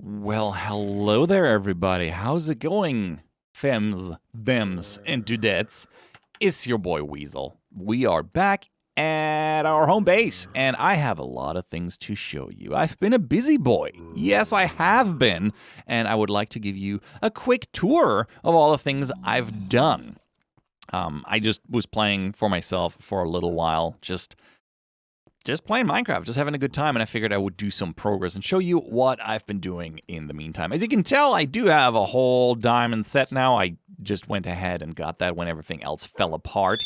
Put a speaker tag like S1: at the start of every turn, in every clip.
S1: Well, hello there, everybody. How's it going? Fems, thems, and dudettes. It's your boy Weasel. We are back at our home base, and I have a lot of things to show you. I've been a busy boy. Yes, I have been, and I would like to give you a quick tour of all the things I've done. I just was playing for myself for a little while, just playing Minecraft, just having a good time, and I figured I would do some progress and show you what I've been doing in the meantime. As you can tell, I do have a whole diamond set now. I just went ahead and got that when everything else fell apart.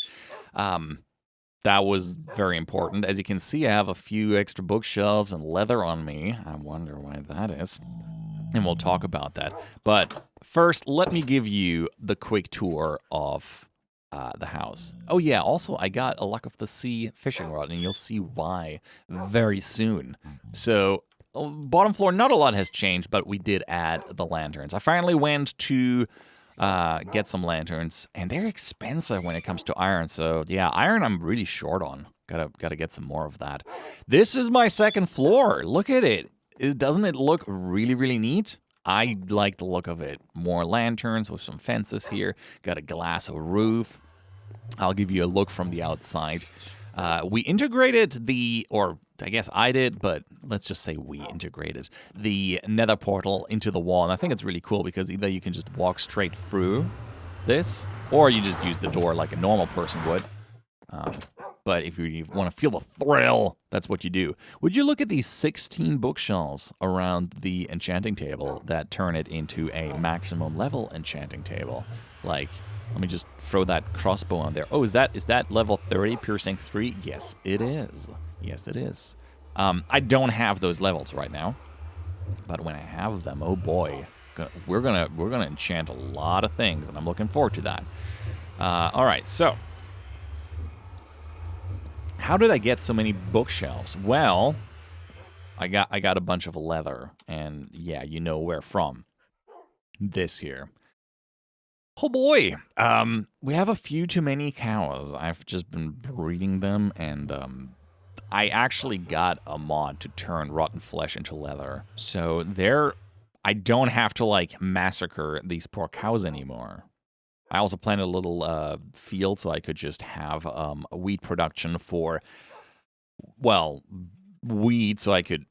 S1: That was very important. As you can see, I have a few extra bookshelves and leather on me. I wonder why that is. And we'll talk about that. But first, let me give you the quick tour of the house. Oh yeah, also I got a Luck of the Sea fishing rod, and you'll see why very soon. So, bottom floor, not a lot has changed, but we did add the lanterns. I finally went to get some lanterns, and they're expensive when it comes to iron. So yeah, iron I'm really short on. Gotta get some more of that. This is my second floor. Look at it. Doesn't it look really, really neat? I like the look of it. More lanterns with some fences here. Got a glass roof. I'll give you a look from the outside. We integrated or I guess I did, but let's just say we integrated the nether portal into the wall. And I think it's really cool because either you can just walk straight through this, or you just use the door like a normal person would. But if you want to feel the thrill, that's what you do. Would you look at these 16 bookshelves around the enchanting table that turn it into a maximum level enchanting table? Like, let me just throw that crossbow on there. Oh, is that level 30, piercing 3? Yes, it is. Yes, it is. I don't have those levels right now, but when I have them, oh boy, we're gonna enchant a lot of things, and I'm looking forward to that. All right, so. How did I get so many bookshelves? Well, I got a bunch of leather, and yeah, you know where from. This here. Oh boy, we have a few too many cows. I've just been breeding them, and I actually got a mod to turn rotten flesh into leather. So I don't have to like massacre these poor cows anymore. I also planted a little field so I could just have wheat production for, well, wheat, so I could,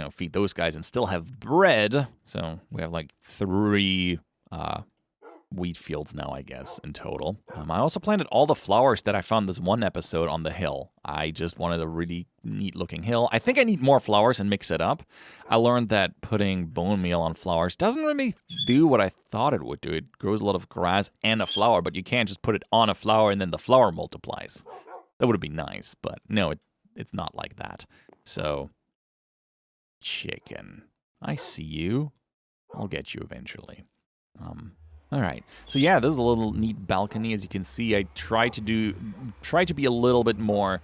S1: feed those guys and still have bread. So we have like 3 wheat fields now, I guess, in total. I also planted all the flowers that I found this one episode on the hill. I just wanted a really neat-looking hill. I think I need more flowers and mix it up. I learned that putting bone meal on flowers doesn't really do what I thought it would do. It grows a lot of grass and a flower, but you can't just put it on a flower and then the flower multiplies. That would be nice, but no, it's not like that. So, chicken, I see you. I'll get you eventually. All right, so yeah, this is a little neat balcony. As you can see, I try to be a little bit more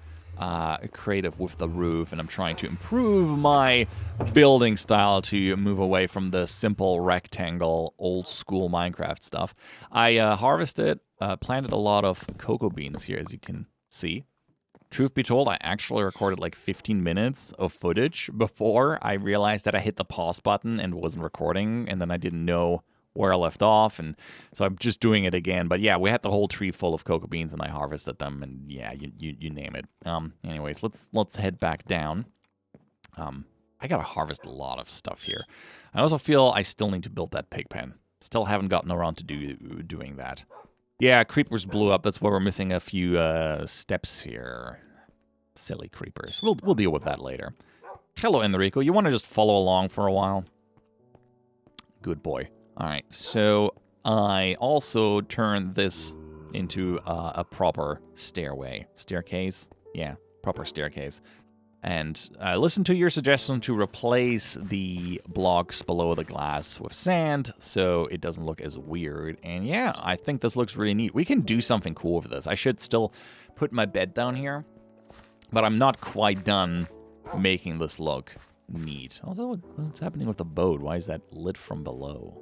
S1: creative with the roof, and I'm trying to improve my building style to move away from the simple rectangle, old school Minecraft stuff. I planted a lot of cocoa beans here, as you can see. Truth be told, I actually recorded like 15 minutes of footage before I realized that I hit the pause button and wasn't recording, and then I didn't know where I left off, and so I'm just doing it again. But yeah, we had the whole tree full of cocoa beans, and I harvested them, and yeah, you name it. Anyways, let's head back down. I gotta harvest a lot of stuff here. I also feel I still need to build that pig pen. Still haven't gotten around to doing that. Yeah, creepers blew up. That's why we're missing a few steps here. Silly creepers. We'll deal with that later. Hello, Enrico. You want to just follow along for a while? Good boy. All right, so I also turned this into a proper staircase. Yeah, proper staircase. And I listened to your suggestion to replace the blocks below the glass with sand so it doesn't look as weird. And yeah, I think this looks really neat. We can do something cool with this. I should still put my bed down here, but I'm not quite done making this look neat. Although, what's happening with the boat? Why is that lit from below?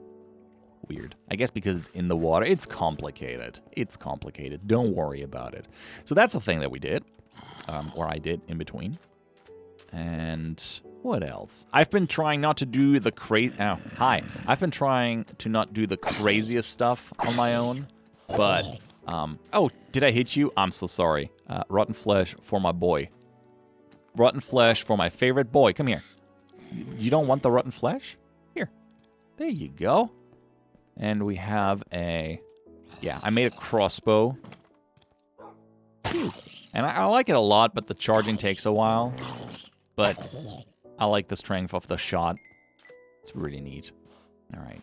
S1: Weird. I guess because it's in the water. It's complicated. It's complicated. Don't worry about it. So that's the thing that we did, or I did in between. And what else? I've been trying not to do the hi. I've been trying to not do the craziest stuff on my own. But, oh, did I hit you? I'm so sorry. Rotten flesh for my boy. Rotten flesh for my favorite boy. Come here. You don't want the rotten flesh? Here. There you go. And we have a... Yeah, I made a crossbow. Phew. And I like it a lot, but the charging takes a while. But I like the strength of the shot. It's really neat. All right.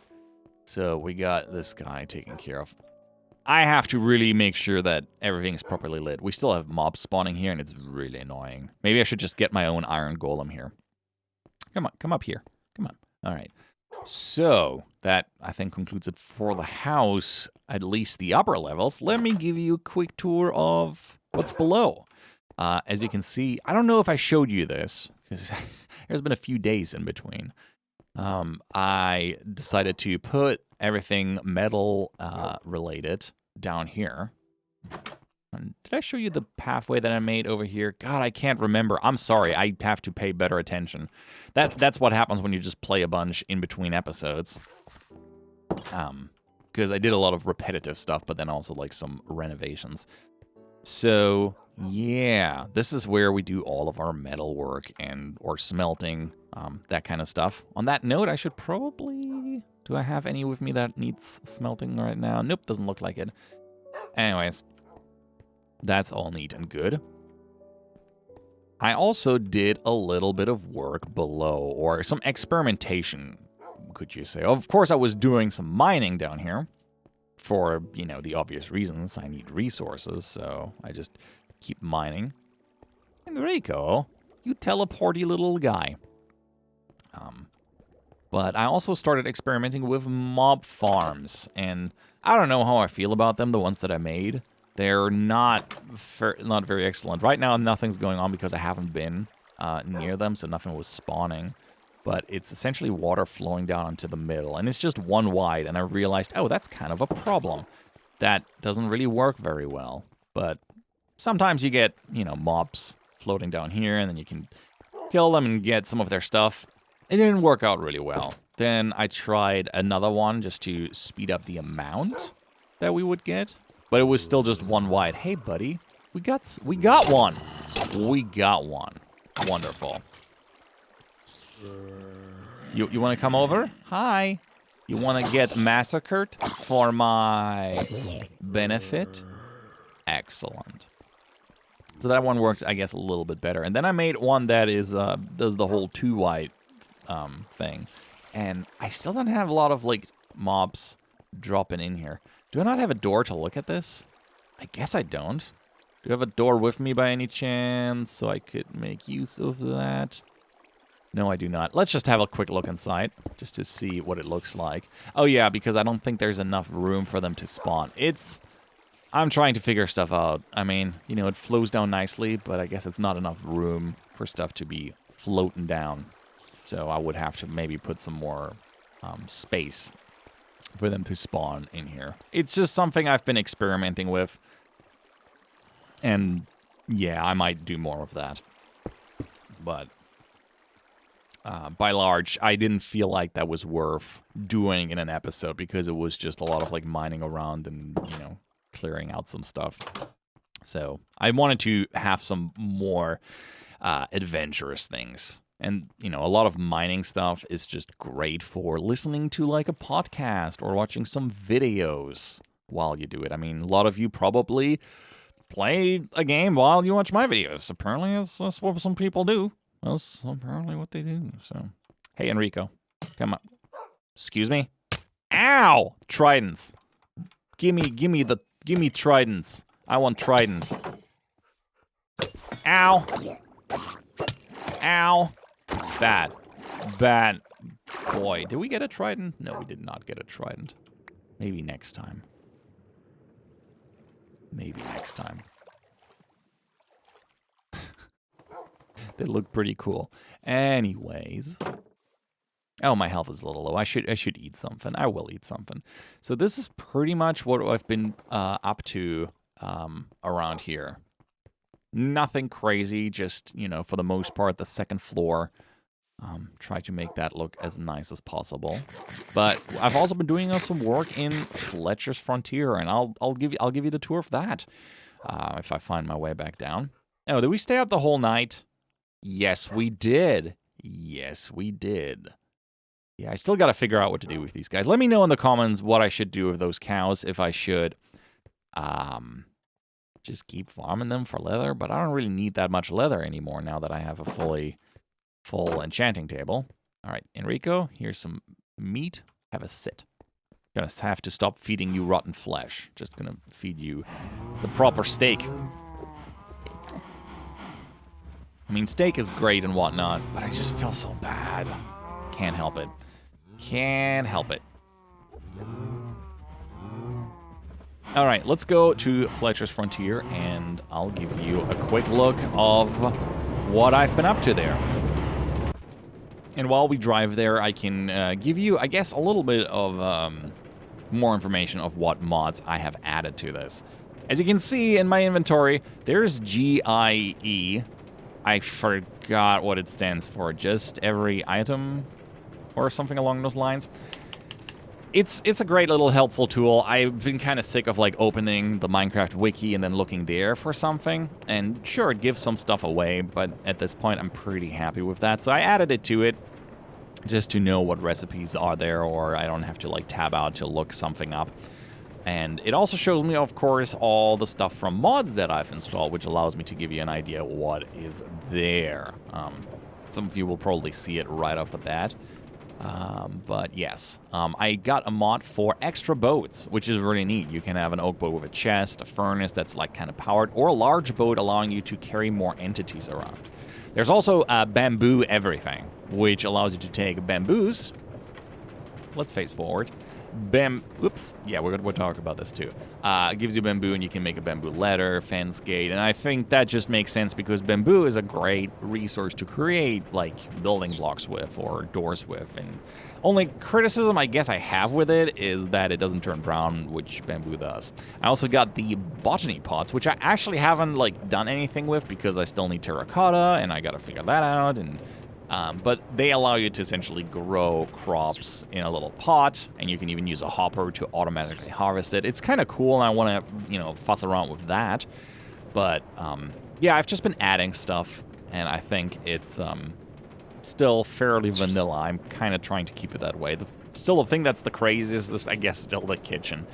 S1: So we got this guy taken care of. I have to really make sure that everything's properly lit. We still have mobs spawning here, and it's really annoying. Maybe I should just get my own iron golem here. Come on, come up here. Come on. All right. So that, I think, concludes it for the house, at least the upper levels. Let me give you a quick tour of what's below. As you can see, I don't know if I showed you this, because there's been a few days in between. I decided to put everything metal related down here. And did I show you the pathway that I made over here? God, I can't remember. I'm sorry. I have to pay better attention. That's what happens when you just play a bunch in between episodes. Because I did a lot of repetitive stuff, but then also like some renovations. So yeah, this is where we do all of our metal work or smelting, that kind of stuff. On that note, I should probably... Do I have any with me that needs smelting right now? Nope, doesn't look like it. Anyways, that's all neat and good. I also did a little bit of work below, or some experimentation, could you say. Of course, I was doing some mining down here for, you know, the obvious reasons. I need resources, so I just keep mining. Enrico, you teleporty little guy. But I also started experimenting with mob farms, and I don't know how I feel about them, the ones that I made. They're not very excellent. Right now, nothing's going on because I haven't been near them, so nothing was spawning. But it's essentially water flowing down into the middle, and it's just one wide, and I realized, oh, that's kind of a problem. That doesn't really work very well, but sometimes you get, you know, mobs floating down here, and then you can kill them and get some of their stuff. It didn't work out really well. Then I tried another one just to speed up the amount that we would get, but it was still just one wide. Hey, buddy, we got one. We got one. Wonderful. You want to come over? Hi. You want to get massacred for my benefit? Excellent. So that one worked, I guess, a little bit better. And then I made one that is does the whole 2 wide thing. And I still don't have a lot of, like, mobs dropping in here. Do I not have a door to look at this? I guess I don't. Do you have a door with me by any chance so I could make use of that? No, I do not. Let's just have a quick look inside just to see what it looks like. Oh, yeah, because I don't think there's enough room for them to spawn. I'm trying to figure stuff out. I mean, you know, it flows down nicely, but I guess it's not enough room for stuff to be floating down. So I would have to maybe put some more space for them to spawn in here. It's just something I've been experimenting with. And yeah, I might do more of that. But by large, I didn't feel like that was worth doing in an episode because it was just a lot of like mining around and, you know, clearing out some stuff. So I wanted to have some more adventurous things. And, you know, a lot of mining stuff is just great for listening to, like, a podcast or watching some videos while you do it. I mean, a lot of you probably play a game while you watch my videos. Apparently, that's what some people do. That's apparently what they do, so. Hey, Enrico. Come on. Excuse me? Ow! Tridents. Gimme tridents. I want tridents. Ow! Ow! Bad. Bad. Boy, did we get a trident? No, we did not get a trident. Maybe next time. Maybe next time. They look pretty cool. Anyways. Oh, my health is a little low. I should eat something. I will eat something. So this is pretty much what I've been up to around here. Nothing crazy, just, you know, for the most part, the second floor. Try to make that look as nice as possible. But I've also been doing some work in Fletcher's Frontier, and I'll give you the tour of that if I find my way back down. Oh, did we stay up the whole night? Yes, we did. Yes, we did. Yeah, I still got to figure out what to do with these guys. Let me know in the comments what I should do with those cows. If I should just keep farming them for leather, but I don't really need that much leather anymore now that I have a full enchanting table. All right, Enrico, here's some meat. Have a sit. Gonna have to stop feeding you rotten flesh. Just gonna feed you the proper steak. I mean, steak is great and whatnot, but I just feel so bad. Can't help it. Can't help it. All right, let's go to Fletcher's Frontier, and I'll give you a quick look of what I've been up to there. And while we drive there, I can give you, I guess, a little bit of more information of what mods I have added to this. As you can see in my inventory, there's GIE. I forgot what it stands for. Just every item or something along those lines. It's a great little helpful tool. I've been kind of sick of like opening the Minecraft wiki and then looking there for something. And sure, it gives some stuff away, but at this point I'm pretty happy with that. So I added it to it just to know what recipes are there, or I don't have to like tab out to look something up. And it also shows me, of course, all the stuff from mods that I've installed, which allows me to give you an idea what is there. Some of you will probably see it right off the bat. But yes, I got a mod for extra boats, which is really neat. You can have an oak boat with a chest, a furnace that's like kind of powered, or a large boat allowing you to carry more entities around. There's also bamboo everything, which allows you to take bamboos. Let's face forward. Oops. Yeah, we're talking about this too. It gives you bamboo, and you can make a bamboo ladder, fence gate, and I think that just makes sense because bamboo is a great resource to create like building blocks with or doors with. And only criticism I guess I have with it is that it doesn't turn brown, which bamboo does. I also got the Botany Pots, which I actually haven't like done anything with because I still need terracotta, and I gotta figure that out. And but they allow you to essentially grow crops in a little pot, and you can even use a hopper to automatically harvest it. It's kind of cool, and I want to, you know, fuss around with that. But yeah, I've just been adding stuff, and I think it's still fairly vanilla. I'm kind of trying to keep it that way. Still, the thing that's the craziest is, I guess, still the kitchen.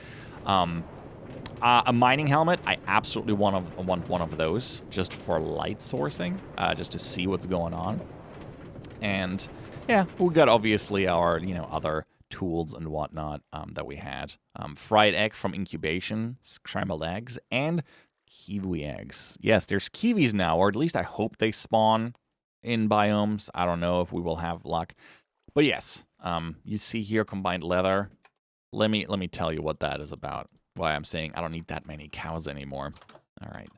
S1: A mining helmet, I absolutely want one of those just for light sourcing, just to see what's going on. And yeah, we got obviously our, you know, other tools and whatnot that we had. Fried egg from incubation, scrambled eggs, and kiwi eggs. Yes, there's kiwis now, or at least I hope they spawn in biomes. I don't know if we will have luck. But yes, you see here combined leather. Let me tell you what that is about. Why I'm saying I don't need that many cows anymore. All right.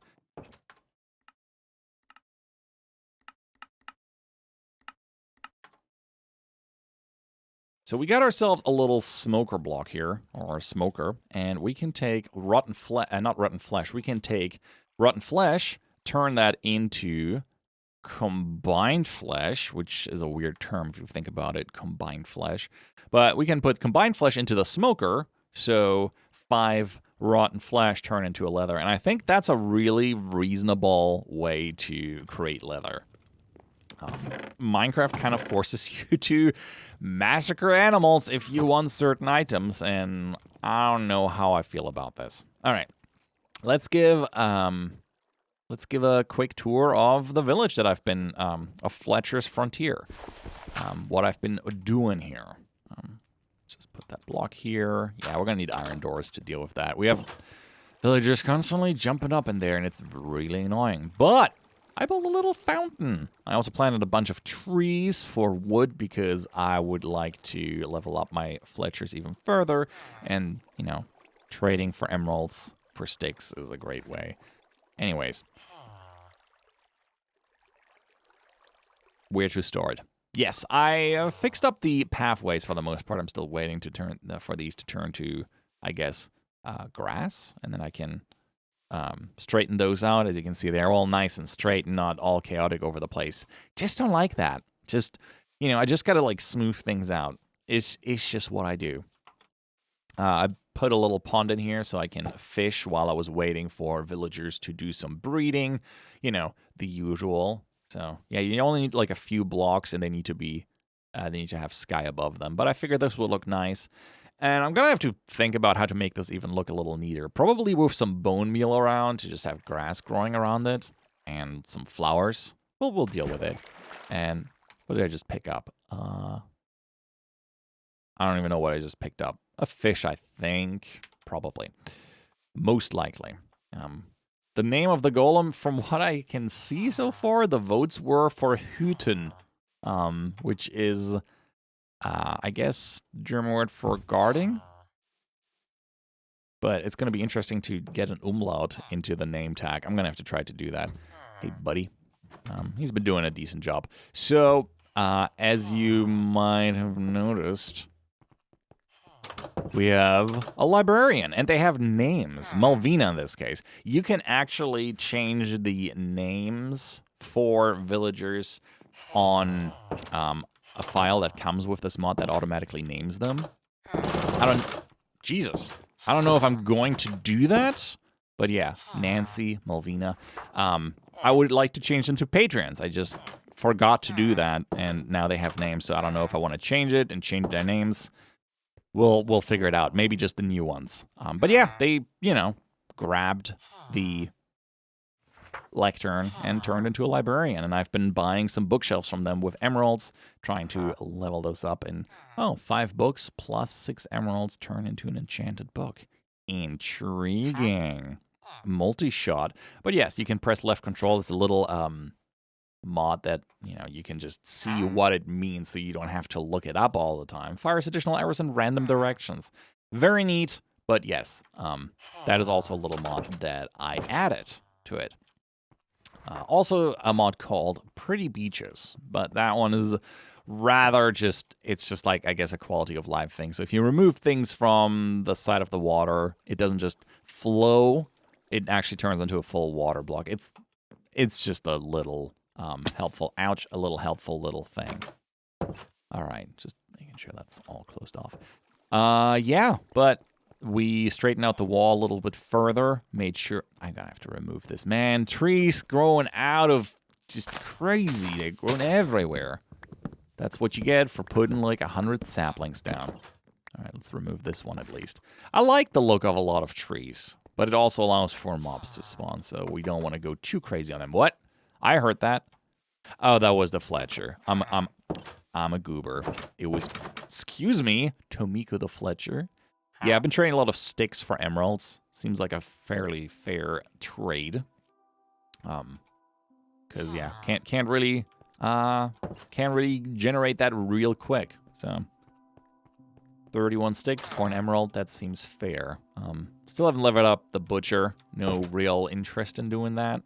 S1: So we got ourselves a little smoker block here, or a smoker, and we can take rotten flesh, not rotten flesh, we can take rotten flesh, turn that into combined flesh, which is a weird term if you think about it, combined flesh. But we can put combined flesh into the smoker, so 5 rotten flesh turn into a leather, and I think that's a really reasonable way to create leather. Minecraft kind of forces you to massacre animals if you want certain items, and I don't know how I feel about this. All right, let's give a quick tour of the village that I've been of Fletcher's Frontier. What I've been doing here. Just put that block here. Yeah, we're gonna need iron doors to deal with that. We have villagers constantly jumping up in there, and it's really annoying. But I built a little fountain. I also planted a bunch of trees for wood because I would like to level up my Fletchers even further. And, you know, trading for emeralds for sticks is a great way. Anyways. Where to start? Yes, I fixed up the pathways for the most part. I'm still waiting to turn for these to turn to, I guess, grass. And then I can straighten those out. As you can see, they're all nice and straight and not all chaotic over the place. Just don't like that. Just, I just gotta like smooth things out. It's just what I do. I put a little pond in here so I can fish while I was waiting for villagers to do some breeding. The usual. So yeah, you only need like a few blocks, and they need to have sky above them. But I figured this would look nice. And I'm going to have to think about how to make this even look a little neater. Probably with some bone meal around to just have grass growing around it. And some flowers. We'll deal with it. And what did I just pick up? I don't even know what I just picked up. A fish, I think. Probably. Most likely. The name of the golem, from what I can see so far, the votes were for Hüten. Which is... I guess German word for guarding. But it's going to be interesting to get an umlaut into the name tag. I'm going to have to try to do that. Hey, buddy. He's been doing a decent job. So, as you might have noticed, we have a librarian, and they have names. Malvina in this case. You can actually change the names for villagers on... a file that comes with this mod that automatically names them. Jesus. I don't know if I'm going to do that, but yeah, Nancy, Malvina. I would like to change them to patrons. I just forgot to do that, and now they have names, so I don't know if I want to change it and change their names. We'll figure it out. Maybe just the new ones. But yeah, they, grabbed the lectern and turned into a librarian, and I've been buying some bookshelves from them with emeralds, trying to level those up, and 5 books plus 6 emeralds turn into an enchanted book. Intriguing. Multi-shot. But yes, you can press left control. It's a little mod that, you can just see what it means so you don't have to look it up all the time. Fires additional arrows in random directions. Very neat, but yes, that is also a little mod that I added to it. Also a mod called Pretty Beaches, but that one is rather it's just like, I guess, a quality of life thing. So if you remove things from the side of the water, it doesn't just flow, it actually turns into a full water block. It's just a little helpful, a little helpful little thing. All right, just making sure that's all closed off. Yeah, but... we straightened out the wall a little bit further, made sure... I'm going to have to remove this. Man, trees growing out of... just crazy. They're growing everywhere. That's what you get for putting like 100 saplings down. All right, let's remove this one at least. I like the look of a lot of trees, but it also allows for mobs to spawn, so we don't want to go too crazy on them. What? I heard that. Oh, that was the Fletcher. I'm a goober. It was... excuse me, Tomiko the Fletcher. Yeah, I've been trading a lot of sticks for emeralds. Seems like a fairly fair trade. Cause yeah, can't really generate that real quick. So 31 sticks for an emerald, that seems fair. Still haven't leveled up the butcher. No real interest in doing that.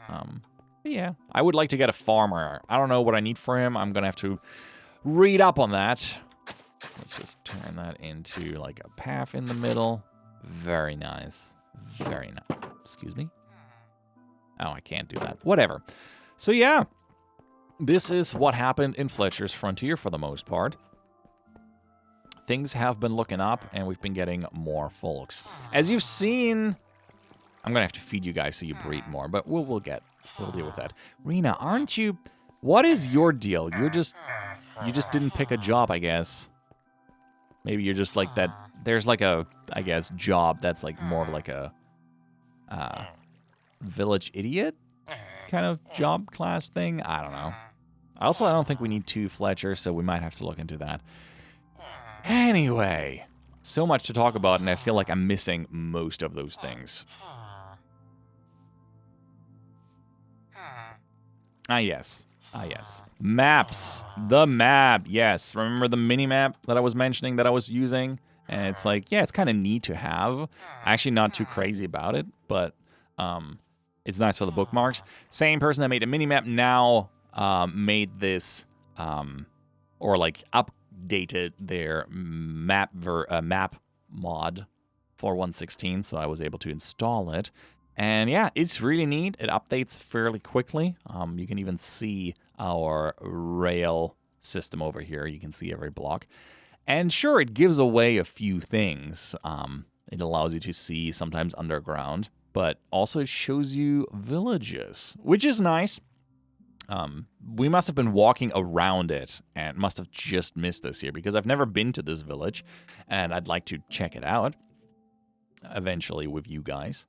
S1: But yeah, I would like to get a farmer. I don't know what I need for him. I'm gonna have to read up on that. Let's just turn that into like a path in the middle. Very nice. Very nice. Excuse me. Oh, I can't do that. Whatever. So yeah, this is what happened in Fletcher's Frontier for the most part. Things have been looking up, and we've been getting more folks. As you've seen, I'm gonna have to feed you guys so you breed more, but we'll deal with that. Rena, aren't you? What is your deal? You just didn't pick a job, I guess. Maybe you're just like that. There's like a, I guess, job that's like more like a village idiot kind of job class thing. I don't know. Also, I don't think we need 2 Fletcher, so we might have to look into that. Anyway, so much to talk about, and I feel like I'm missing most of those things. Ah, yes. Ah, yes. Maps. The map. Yes. Remember the mini-map that I was mentioning that I was using? And it's like, yeah, it's kind of neat to have. Actually, not too crazy about it, but it's nice for the bookmarks. Same person that made a mini-map now made this, or like updated their map mod for 1.16, so I was able to install it. And yeah, it's really neat. It updates fairly quickly. You can even see our rail system over here. You can see every block. And sure, it gives away a few things. It allows you to see sometimes underground, but also it shows you villages, which is nice. We must have been walking around it and must have just missed this here because I've never been to this village and I'd like to check it out eventually with you guys.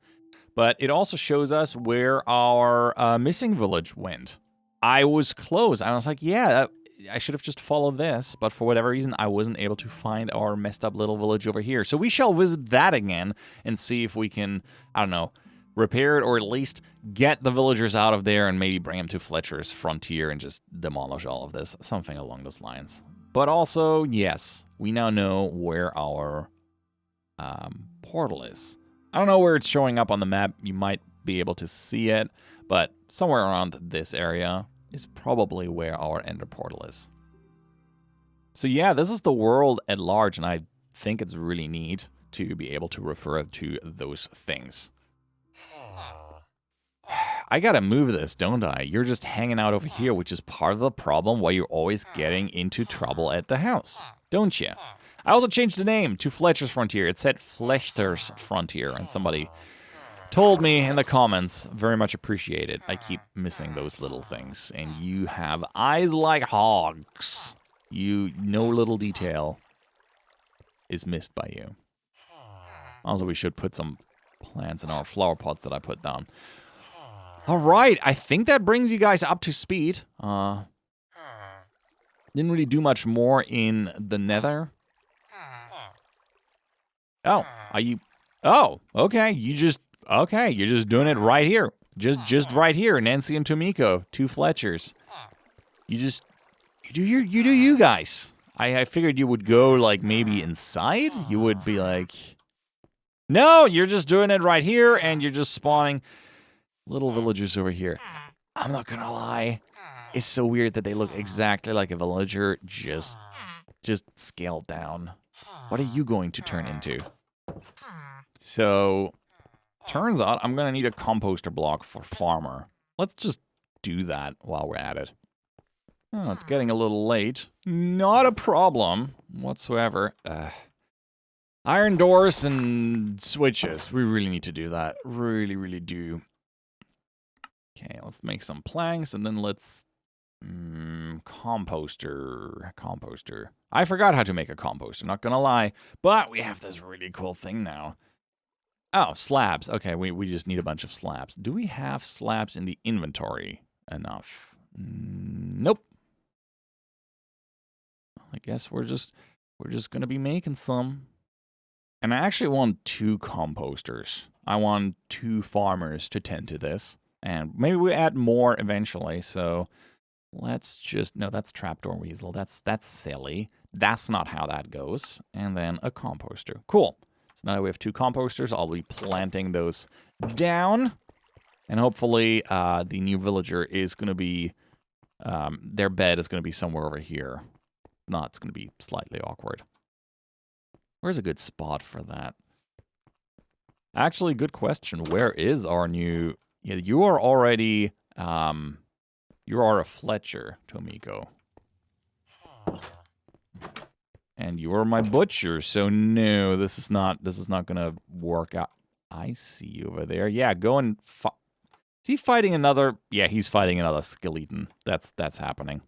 S1: But it also shows us where our missing village went. I was close. I was like, yeah, I should have just followed this. But for whatever reason, I wasn't able to find our messed up little village over here. So we shall visit that again and see if we can, I don't know, repair it or at least get the villagers out of there and maybe bring them to Fletcher's frontier and just demolish all of this. Something along those lines. But also, yes, we now know where our portal is. I don't know where it's showing up on the map. You might be able to see it, but somewhere around this area is probably where our ender portal is. So yeah, this is the world at large, and I think it's really neat to be able to refer to those things. I gotta move this, don't I? You're just hanging out over here, which is part of the problem why you're always getting into trouble at the house, don't you? I also changed the name to Fletcher's Frontier. It said Flechter's Frontier, and somebody told me in the comments, very much appreciated. I keep missing those little things, and you have eyes like hogs. No little detail is missed by you. Also, we should put some plants in our flower pots that I put down. All right, I think that brings you guys up to speed. Didn't really do much more in the nether. Oh, are you... Oh, okay, you're just doing it right here. Just right here, Nancy and Tomiko, two Fletchers. You do you guys. I figured you would go, like, maybe inside? You would be like... No, you're just doing it right here, and you're just spawning little villagers over here. I'm not gonna lie. It's so weird that they look exactly like a villager, just scaled down. What are you going to turn into? So, turns out I'm gonna need a composter block for farmer. Let's just do that while we're at it. Oh, it's getting a little late. Not a problem whatsoever. Iron doors and switches. We really need to do that. Really, really do. Okay, let's make some planks and then let's... composter. I forgot how to make a composter, not gonna lie. But we have this really cool thing now. Oh, slabs. Okay, we just need a bunch of slabs. Do we have slabs in the inventory enough? Nope. I guess we're just gonna be making some. And I actually want 2 composters. I want 2 farmers to tend to this. And maybe we add more eventually, so let's just... No, that's Trapdoor Weasel. That's silly. That's not how that goes. And then a composter. Cool. So now that we have 2 composters, I'll be planting those down. And hopefully the new villager is going to be... their bed is going to be somewhere over here. No, it's going to be slightly awkward. Where's a good spot for that? Actually, good question. Where is our new... Yeah, you are already... you are a Fletcher, Tomiko. And you are my butcher, so no, this is not gonna work out. I see you over there. Yeah, go and... Is he fighting another... Yeah, he's fighting another skeleton. That's happening.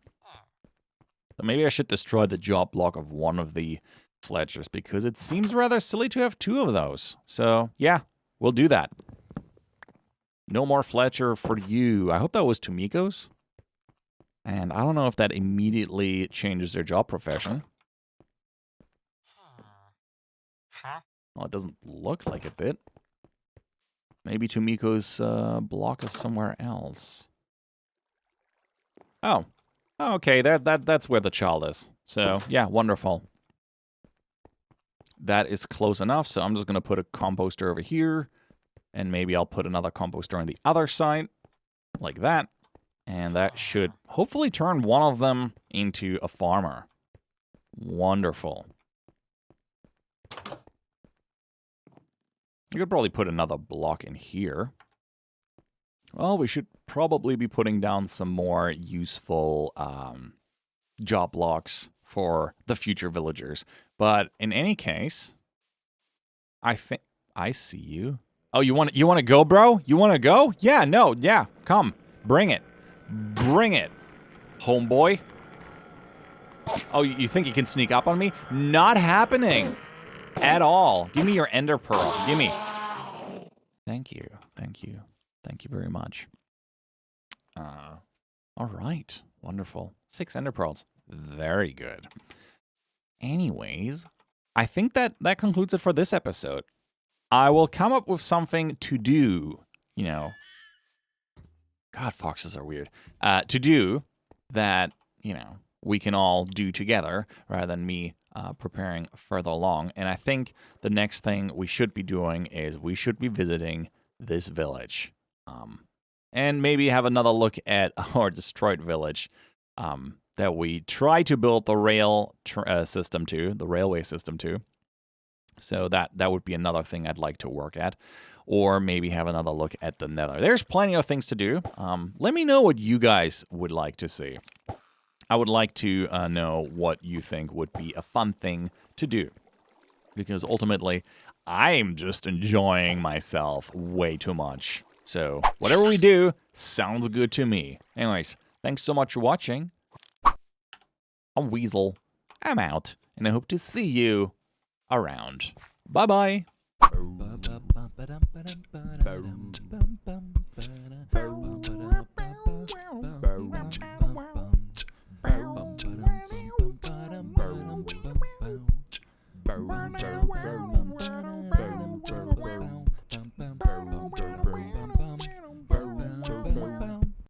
S1: So maybe I should destroy the job block of one of the Fletchers, because it seems rather silly to have 2 of those. So, yeah, we'll do that. No more Fletcher for you. I hope that was Tomiko's. And I don't know if that immediately changes their job profession. Well, it doesn't look like it did. Maybe Tomiko's block is somewhere else. Oh. Okay, that's where the child is. So, yeah, wonderful. That is close enough, so I'm just going to put a composter over here. And maybe I'll put another composter on the other side. Like that. And that should hopefully turn one of them into a farmer. Wonderful. You could probably put another block in here. Well, we should probably be putting down some more useful job blocks for the future villagers. But in any case, I think I see you. Oh, you want to go, bro? You want to go? Yeah, no, yeah. Come. Bring it. Bring it. Homeboy. Oh, you think you can sneak up on me? Not happening. At all. Give me your ender pearl. Give me. Thank you. Thank you. Thank you very much. All right. Wonderful. 6 ender pearls. Very good. Anyways, I think that concludes it for this episode. I will come up with something to do, you know. God, foxes are weird. To do that, you know, we can all do together rather than me preparing further along. And I think the next thing we should be doing is we should be visiting this village. And maybe have another look at our destroyed village that we try to build the railway system to. So that would be another thing I'd like to work at. Or maybe have another look at the nether. There's plenty of things to do. Let me know what you guys would like to see. I would like to know what you think would be a fun thing to do. Because ultimately, I'm just enjoying myself way too much. So whatever we do sounds good to me. Anyways, thanks so much for watching. I'm Weasel. I'm out. And I hope to see you around. Bye-bye.